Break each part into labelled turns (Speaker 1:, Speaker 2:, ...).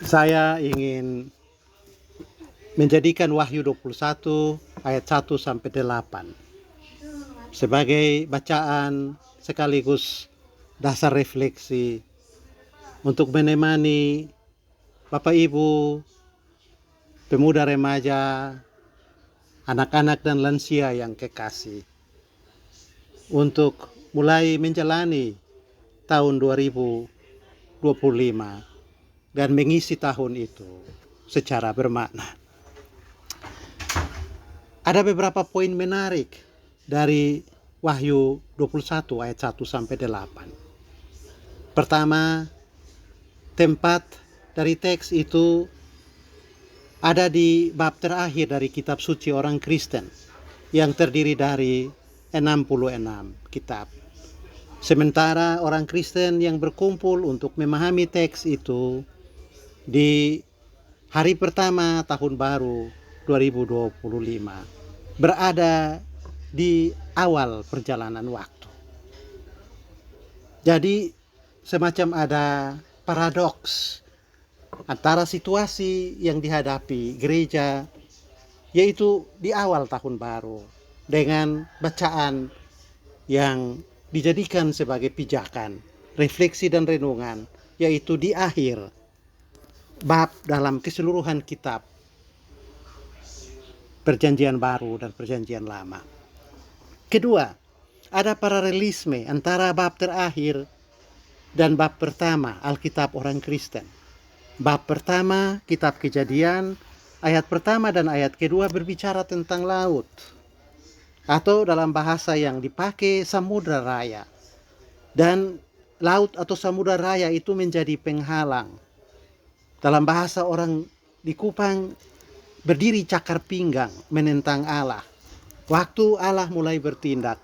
Speaker 1: Saya ingin menjadikan Wahyu 21 ayat 1 sampai 8 sebagai bacaan sekaligus dasar refleksi untuk menemani Bapak Ibu, pemuda remaja, anak-anak dan lansia yang kekasih untuk mulai menjalani tahun 2025 dan mengisi tahun itu secara bermakna. Ada beberapa poin menarik dari Wahyu 21 ayat 1 sampai 8. Pertama, tempat dari teks itu ada di bab terakhir dari kitab suci orang Kristen yang terdiri dari 66 kitab. Sementara orang Kristen yang berkumpul untuk memahami teks itu di hari pertama tahun baru 2025 berada di awal perjalanan waktu. Jadi semacam ada paradoks antara situasi yang dihadapi gereja, yaitu di awal tahun baru, dengan bacaan yang dijadikan sebagai pijakan, refleksi dan renungan, yaitu di akhir bab dalam keseluruhan kitab Perjanjian Baru dan Perjanjian Lama. Kedua, ada paralelisme antara bab terakhir dan bab pertama Alkitab orang Kristen. Bab pertama, kitab Kejadian, ayat pertama dan ayat kedua berbicara tentang laut, atau dalam bahasa yang dipakai Samudra Raya. Dan laut atau Samudra Raya itu menjadi penghalang. Dalam bahasa orang di Kupang, berdiri cakar pinggang menentang Allah. Waktu Allah mulai bertindak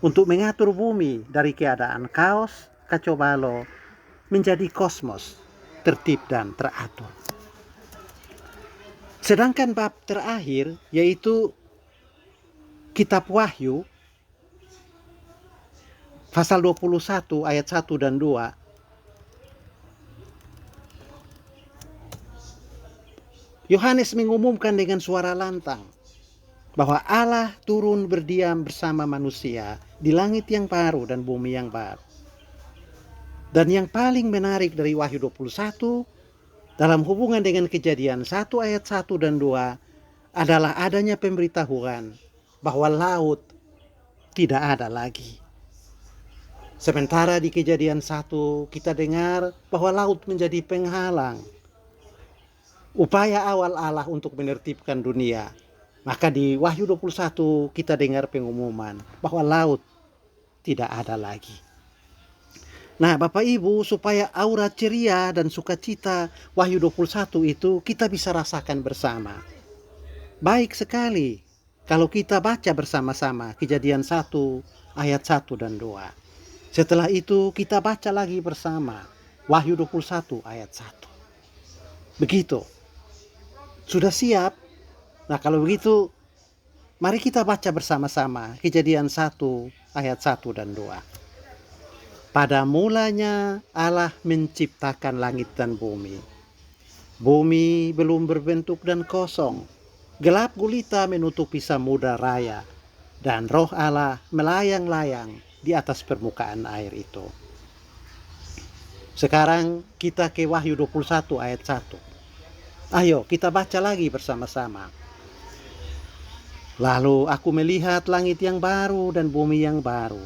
Speaker 1: untuk mengatur bumi dari keadaan kaos, kacau balau, menjadi kosmos, tertib dan teratur. Sedangkan bab terakhir, yaitu kitab Wahyu, pasal 21 ayat 1 dan 2, Yohanes mengumumkan dengan suara lantang bahwa Allah turun berdiam bersama manusia di langit yang baru dan bumi yang baru. Dan yang paling menarik dari Wahyu 21 dalam hubungan dengan Kejadian 1 ayat 1 dan 2 adalah adanya pemberitahuan bahwa laut tidak ada lagi. Sementara di Kejadian 1 kita dengar bahwa laut menjadi penghalang upaya awal Allah untuk menertibkan dunia. Maka di Wahyu 21 kita dengar pengumuman bahwa laut tidak ada lagi. Nah, Bapak Ibu, supaya aura ceria dan sukacita Wahyu 21 itu kita bisa rasakan bersama. Baik sekali kalau kita baca bersama-sama Kejadian 1 ayat 1 dan 2. Setelah itu kita baca lagi bersama Wahyu 21 ayat 1. Begitu. Sudah siap? Nah, kalau begitu mari kita baca bersama-sama Kejadian 1 ayat 1 dan 2. Pada mulanya Allah menciptakan langit dan bumi. Bumi belum berbentuk dan kosong. Gelap gulita menutupi Samudra Raya, dan Roh Allah melayang-layang di atas permukaan air itu. Sekarang kita ke Wahyu 21 ayat 1. Ayo kita baca lagi bersama-sama. Lalu aku melihat langit yang baru dan bumi yang baru.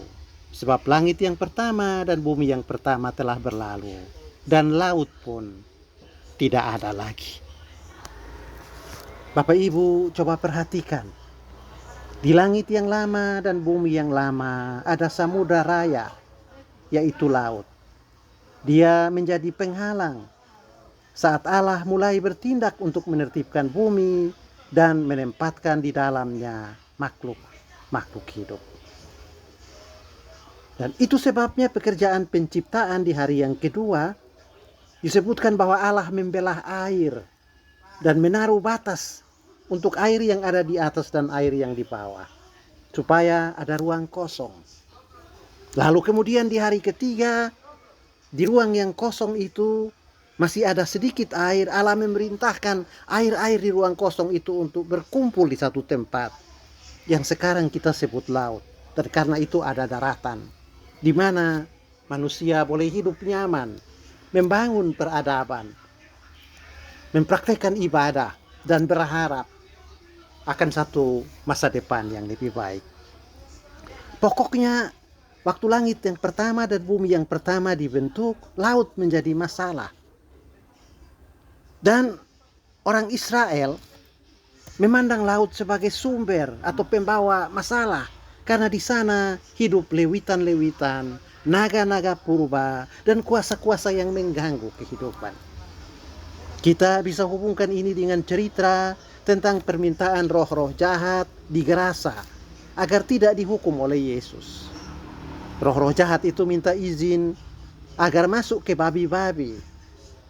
Speaker 1: Sebab langit yang pertama dan bumi yang pertama telah berlalu. Dan laut pun tidak ada lagi. Bapak Ibu coba perhatikan. Di langit yang lama dan bumi yang lama ada Samudra Raya, yaitu laut. Dia menjadi penghalang saat Allah mulai bertindak untuk menertibkan bumi dan menempatkan di dalamnya makhluk hidup. Dan itu sebabnya pekerjaan penciptaan di hari yang kedua disebutkan bahwa Allah membelah air dan menaruh batas untuk air yang ada di atas dan air yang di bawah, supaya ada ruang kosong. Lalu kemudian di hari ketiga, di ruang yang kosong itu masih ada sedikit air, Allah memerintahkan air-air di ruang kosong itu untuk berkumpul di satu tempat yang sekarang kita sebut laut. Dan karena itu ada daratan di mana manusia boleh hidup nyaman, membangun peradaban, mempraktekkan ibadah, dan berharap akan satu masa depan yang lebih baik. Pokoknya waktu langit yang pertama dan bumi yang pertama dibentuk, laut menjadi masalah. Dan orang Israel memandang laut sebagai sumber atau pembawa masalah, karena di sana hidup lewitan-lewitan, naga-naga purba, dan kuasa-kuasa yang mengganggu kehidupan. Kita bisa hubungkan ini dengan cerita tentang permintaan roh-roh jahat di Gerasa agar tidak dihukum oleh Yesus. Roh-roh jahat itu minta izin agar masuk ke babi-babi.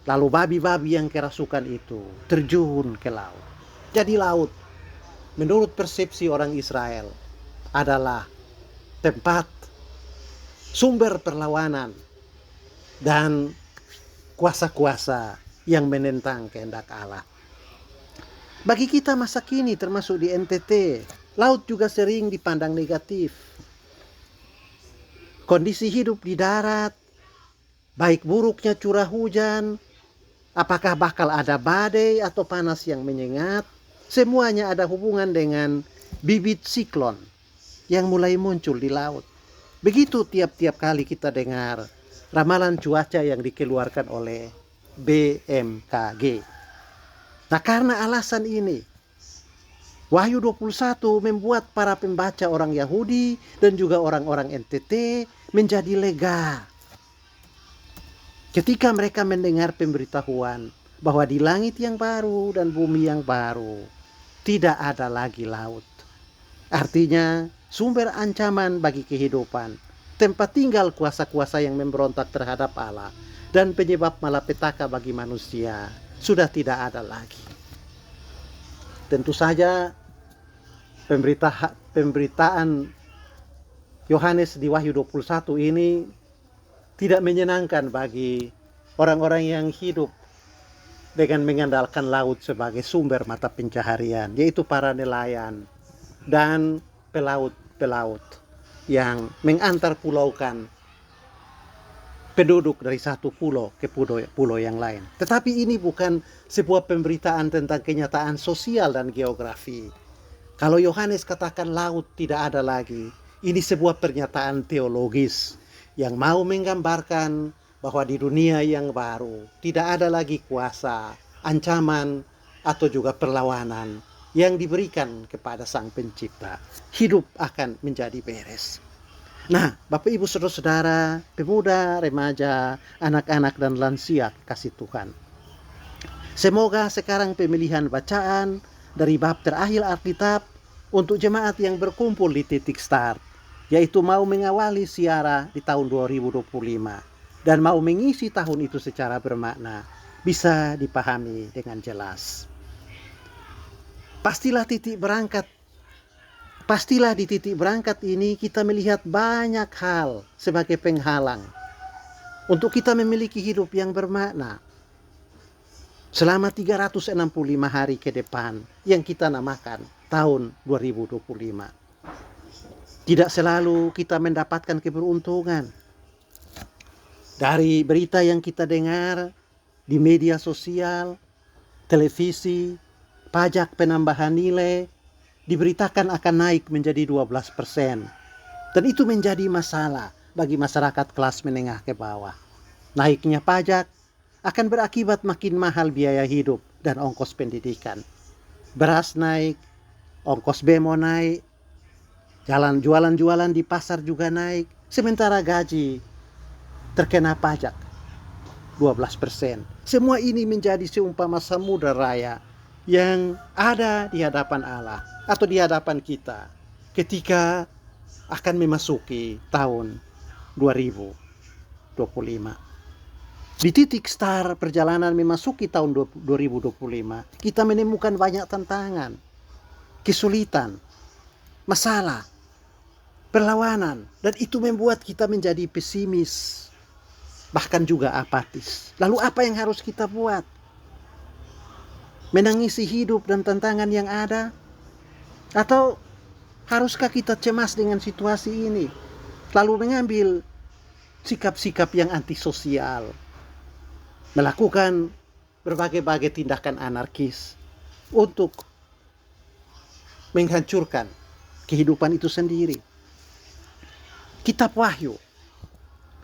Speaker 1: Lalu babi-babi yang kerasukan itu terjun ke laut. Jadi laut, menurut persepsi orang Israel, adalah tempat sumber perlawanan dan kuasa-kuasa yang menentang kehendak Allah. Bagi kita masa kini termasuk di NTT, laut juga sering dipandang negatif. Kondisi hidup di darat, baik buruknya curah hujan, apakah bakal ada badai atau panas yang menyengat, semuanya ada hubungan dengan bibit siklon yang mulai muncul di laut. Begitu tiap-tiap kali kita dengar ramalan cuaca yang dikeluarkan oleh BMKG. Nah, karena alasan ini, Wahyu 21 membuat para pembaca orang Yahudi dan juga orang-orang NTT menjadi lega ketika mereka mendengar pemberitahuan bahwa di langit yang baru dan bumi yang baru tidak ada lagi laut. Artinya sumber ancaman bagi kehidupan, tempat tinggal kuasa-kuasa yang memberontak terhadap Allah, dan penyebab malapetaka bagi manusia sudah tidak ada lagi. Tentu saja pemberitaan Yohanes di Wahyu 21 ini tidak menyenangkan bagi orang-orang yang hidup dengan mengandalkan laut sebagai sumber mata pencaharian, yaitu para nelayan dan pelaut-pelaut yang mengantar pulaukan penduduk dari satu pulau ke pulau yang lain. Tetapi ini bukan sebuah pemberitaan tentang kenyataan sosial dan geografi. Kalau Yohanes katakan laut tidak ada lagi, ini sebuah pernyataan teologis yang mau menggambarkan bahwa di dunia yang baru tidak ada lagi kuasa, ancaman, atau juga perlawanan yang diberikan kepada Sang Pencipta. Hidup akan menjadi beres. Nah, Bapak Ibu Saudara-saudara, pemuda, remaja, anak-anak dan lansia kasih Tuhan. Semoga sekarang pemilihan bacaan dari bab terakhir Alkitab untuk jemaat yang berkumpul di titik start, yaitu mau mengawali siara di tahun 2025 dan mau mengisi tahun itu secara bermakna, bisa dipahami dengan jelas. Pastilah di titik berangkat ini kita melihat banyak hal sebagai penghalang untuk kita memiliki hidup yang bermakna selama 365 hari ke depan yang kita namakan tahun 2025. Tidak selalu kita mendapatkan keberuntungan dari berita yang kita dengar di media sosial, televisi, pajak penambahan nilai diberitakan akan naik menjadi 12%. Dan itu menjadi masalah bagi masyarakat kelas menengah ke bawah. Naiknya pajak akan berakibat makin mahal biaya hidup dan ongkos pendidikan. Beras naik, ongkos bemo naik, jualan-jualan di pasar juga naik, sementara gaji terkena pajak 12%. Semua ini menjadi seumpama samudra raya yang ada di hadapan Allah atau di hadapan kita ketika akan memasuki tahun 2025. Di titik start perjalanan memasuki tahun 2025, kita menemukan banyak tantangan, kesulitan, masalah, perlawanan, dan itu membuat kita menjadi pesimis. bahkan juga apatis. Lalu apa yang harus kita buat? Menangisi hidup dan tantangan yang ada? Atau haruskah kita cemas dengan situasi ini, lalu mengambil sikap-sikap yang antisosial, melakukan berbagai-bagai tindakan anarkis untuk menghancurkan kehidupan itu sendiri? Kitab Wahyu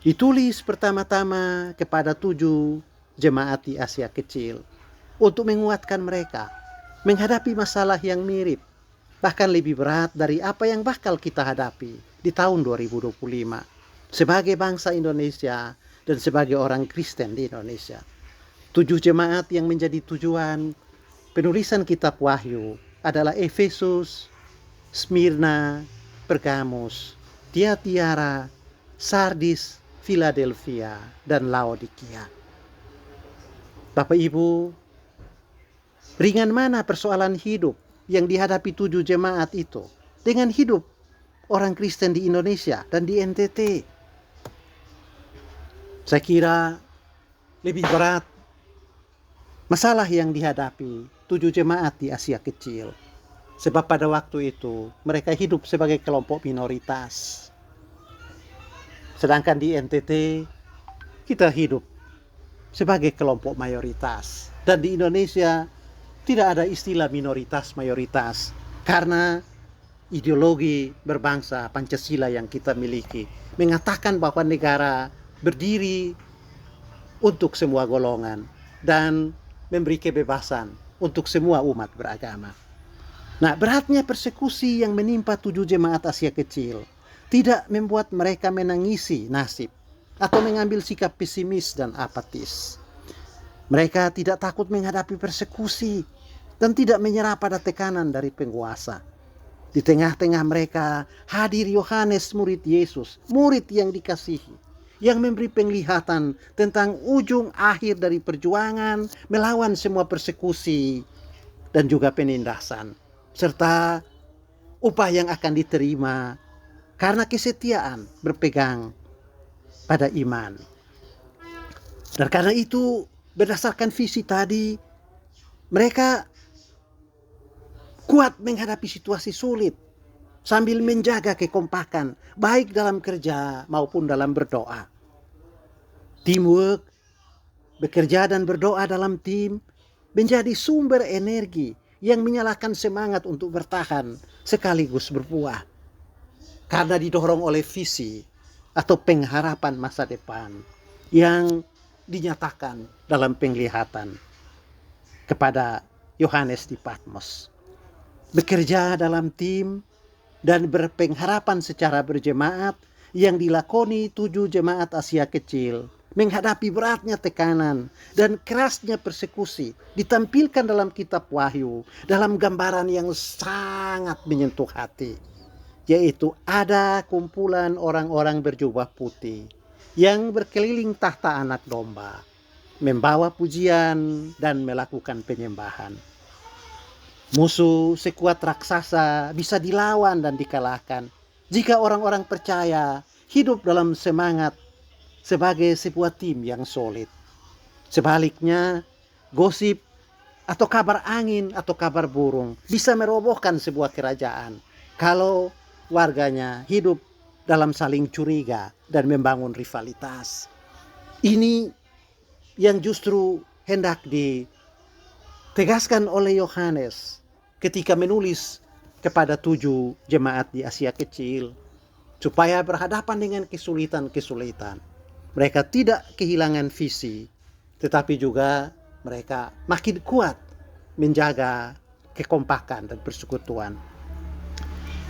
Speaker 1: ditulis pertama-tama kepada 7 jemaat di Asia Kecil untuk menguatkan mereka menghadapi masalah yang mirip, bahkan lebih berat dari apa yang bakal kita hadapi di tahun 2025 sebagai bangsa Indonesia dan sebagai orang Kristen di Indonesia. 7 jemaat yang menjadi tujuan penulisan kitab Wahyu adalah Efesus, Smyrna, Pergamus, Tiatira, Sardis, Philadelphia, dan Laodikia. Bapak Ibu, ringan mana persoalan hidup yang dihadapi 7 jemaat itu dengan hidup orang Kristen di Indonesia dan di NTT? Saya kira lebih berat masalah yang dihadapi 7 jemaat di Asia Kecil. Sebab pada waktu itu mereka hidup sebagai kelompok minoritas. Sedangkan di NTT kita hidup sebagai kelompok mayoritas. Dan di Indonesia tidak ada istilah minoritas mayoritas karena ideologi berbangsa Pancasila yang kita miliki mengatakan bahwa negara berdiri untuk semua golongan dan memberi kebebasan untuk semua umat beragama. Nah, beratnya persekusi yang menimpa 7 jemaat Asia Kecil tidak membuat mereka menangisi nasib atau mengambil sikap pesimis dan apatis. Mereka tidak takut menghadapi persekusi dan tidak menyerah pada tekanan dari penguasa. Di tengah-tengah mereka hadir Yohanes, murid Yesus, murid yang dikasihi, yang memberi penglihatan tentang ujung akhir dari perjuangan melawan semua persekusi dan juga penindasan, serta upah yang akan diterima karena kesetiaan berpegang pada iman. Dan karena itu, berdasarkan visi tadi, mereka kuat menghadapi situasi sulit sambil menjaga kekompakan baik dalam kerja maupun dalam berdoa. Teamwork, bekerja dan berdoa dalam tim menjadi sumber energi yang menyalakan semangat untuk bertahan sekaligus berbuah. Karena didorong oleh visi atau pengharapan masa depan yang dinyatakan dalam penglihatan kepada Yohanes di Patmos. Bekerja dalam tim dan berpengharapan secara berjemaat yang dilakoni 7 jemaat Asia Kecil menghadapi beratnya tekanan dan kerasnya persekusi ditampilkan dalam kitab Wahyu dalam gambaran yang sangat menyentuh hati, yaitu ada kumpulan orang-orang berjubah putih yang berkeliling tahta anak domba, membawa pujian dan melakukan penyembahan. Musuh sekuat raksasa bisa dilawan dan dikalahkan jika orang-orang percaya hidup dalam semangat sebagai sebuah tim yang solid. Sebaliknya, gosip atau kabar angin atau kabar burung bisa merobohkan sebuah kerajaan kalau warganya hidup dalam saling curiga dan membangun rivalitas. Ini yang justru hendak ditegaskan oleh Yohanes ketika menulis kepada 7 jemaat di Asia Kecil, supaya berhadapan dengan kesulitan-kesulitan mereka tidak kehilangan visi, tetapi juga mereka makin kuat menjaga kekompakan dan persekutuan.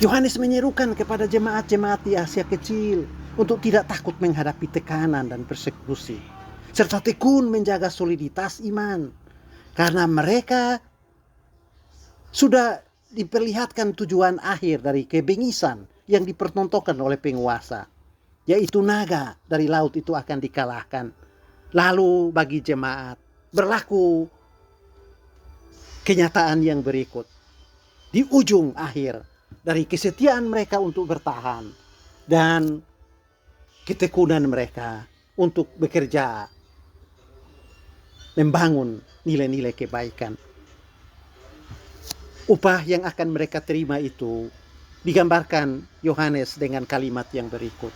Speaker 1: Yohanes menyerukan kepada jemaat-jemaat di Asia Kecil untuk tidak takut menghadapi tekanan dan persekusi, serta tekun menjaga soliditas iman, karena mereka sudah diperlihatkan tujuan akhir dari kebengisan yang dipertontonkan oleh penguasa, yaitu naga dari laut itu akan dikalahkan. Lalu bagi jemaat berlaku kenyataan yang berikut. Di ujung akhir dari kesetiaan mereka untuk bertahan dan ketekunan mereka, untuk bekerja membangun nilai-nilai kebaikan. Upah yang akan mereka terima itu digambarkan Yohanes dengan kalimat yang berikut.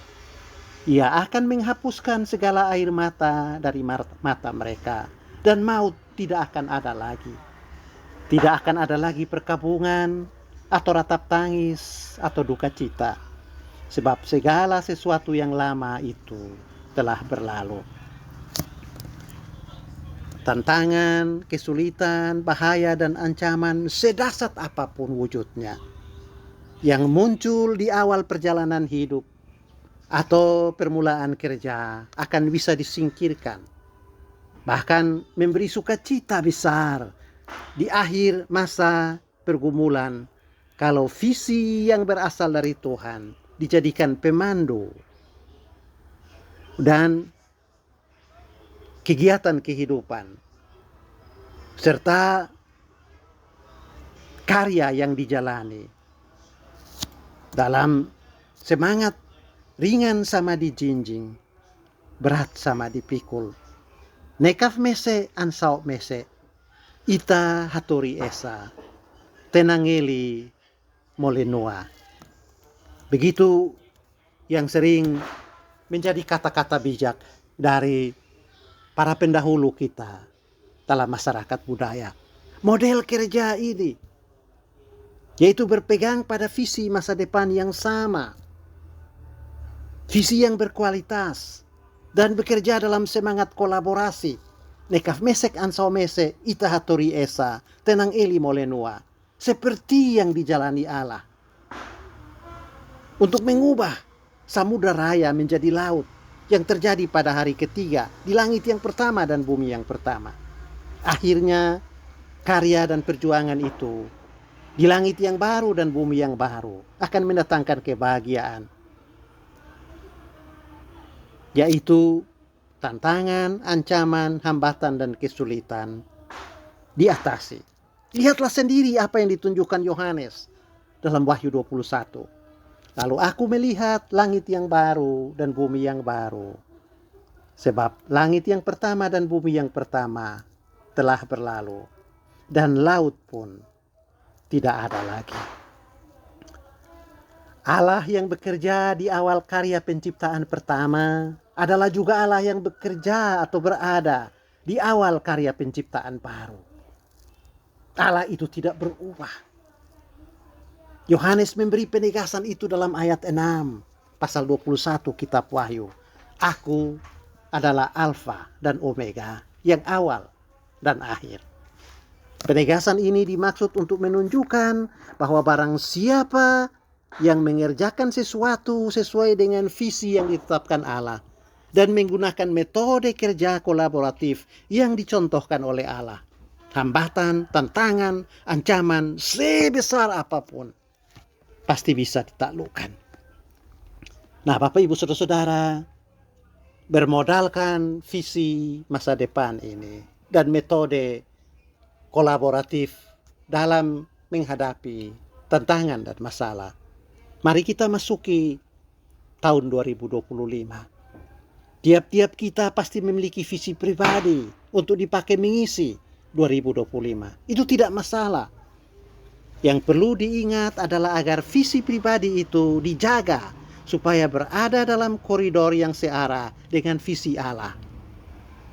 Speaker 1: Ia akan menghapuskan segala air mata dari mata mereka, dan maut tidak akan ada lagi. Tidak akan ada lagi perkabungan, atau ratap tangis, atau duka cita. Sebab segala sesuatu yang lama itu telah berlalu. Tantangan, kesulitan, bahaya, dan ancaman sedahsyat apapun wujudnya yang muncul di awal perjalanan hidup atau permulaan kerja akan bisa disingkirkan. Bahkan memberi sukacita besar di akhir masa pergumulan kalau visi yang berasal dari Tuhan dijadikan pemandu dan kegiatan kehidupan serta karya yang dijalani dalam semangat ringan sama dijinjing, berat sama dipikul. Nekaf mese ansau mese, ita haturi esa, tenangeli molenua. Begitu yang sering menjadi kata-kata bijak dari para pendahulu kita dalam masyarakat budaya. Model kerja ini, yaitu berpegang pada visi masa depan yang sama, visi yang berkualitas, dan bekerja dalam semangat kolaborasi. Nekaf mesek ansau mese, ita haturi esa, tenang eli molenua. Seperti yang dijalani Allah. Untuk mengubah samudra raya menjadi laut, yang terjadi pada hari ketiga di langit yang pertama dan bumi yang pertama. Akhirnya karya dan perjuangan itu di langit yang baru dan bumi yang baru akan mendatangkan kebahagiaan, yaitu tantangan, ancaman, hambatan, dan kesulitan diatasi. Lihatlah sendiri apa yang ditunjukkan Yohanes dalam Wahyu 21. Lalu aku melihat langit yang baru dan bumi yang baru. Sebab langit yang pertama dan bumi yang pertama telah berlalu, dan laut pun tidak ada lagi. Allah yang bekerja di awal karya penciptaan pertama adalah juga Allah yang bekerja atau berada di awal karya penciptaan baru. Allah itu tidak berubah. Yohanes memberi penegasan itu dalam ayat 6 pasal 21 kitab Wahyu. Aku adalah Alfa dan Omega, yang awal dan akhir. Penegasan ini dimaksud untuk menunjukkan bahwa barang siapa yang mengerjakan sesuatu sesuai dengan visi yang ditetapkan Allah dan menggunakan metode kerja kolaboratif yang dicontohkan oleh Allah, hambatan, tantangan, ancaman sebesar apapun pasti bisa ditaklukkan. Nah, Bapak Ibu Saudara-saudara, bermodalkan visi masa depan ini dan metode kolaboratif dalam menghadapi tantangan dan masalah, mari kita masuki tahun 2025. Tiap-tiap kita pasti memiliki visi pribadi untuk dipakai mengisi 2025. Itu tidak masalah. Yang perlu diingat adalah agar visi pribadi itu dijaga supaya berada dalam koridor yang searah dengan visi Allah,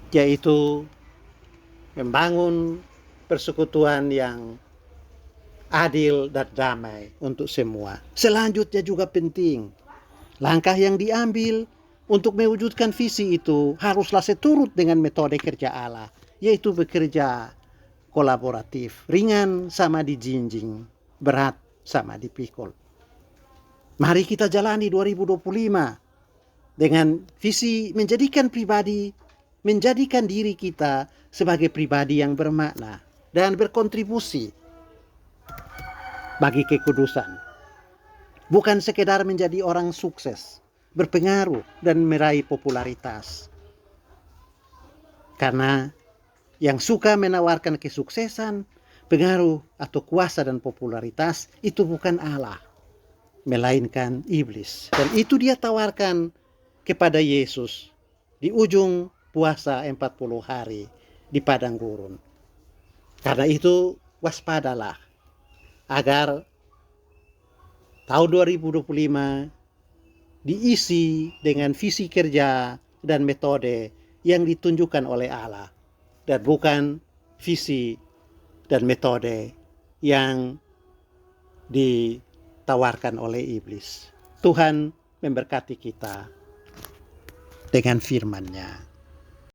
Speaker 1: yaitu membangun persekutuan yang adil dan damai untuk semua. Selanjutnya juga penting, langkah yang diambil untuk mewujudkan visi itu haruslah seturut dengan metode kerja Allah, yaitu bekerja kolaboratif, ringan sama dijinjing, berat sama dipikul. Mari kita jalani 2025 dengan visi menjadikan diri kita sebagai pribadi yang bermakna dan berkontribusi bagi kekudusan. Bukan sekedar menjadi orang sukses, berpengaruh, dan meraih popularitas. Karena yang suka menawarkan kesuksesan, pengaruh, atau kuasa dan popularitas itu bukan Allah, melainkan iblis. Dan itu dia tawarkan kepada Yesus di ujung puasa 40 hari di padang gurun. Karena itu waspadalah agar tahun 2025 diisi dengan visi kerja dan metode yang ditunjukkan oleh Allah dan bukan visi dan metode yang ditawarkan oleh iblis. Tuhan memberkati kita dengan firman-Nya.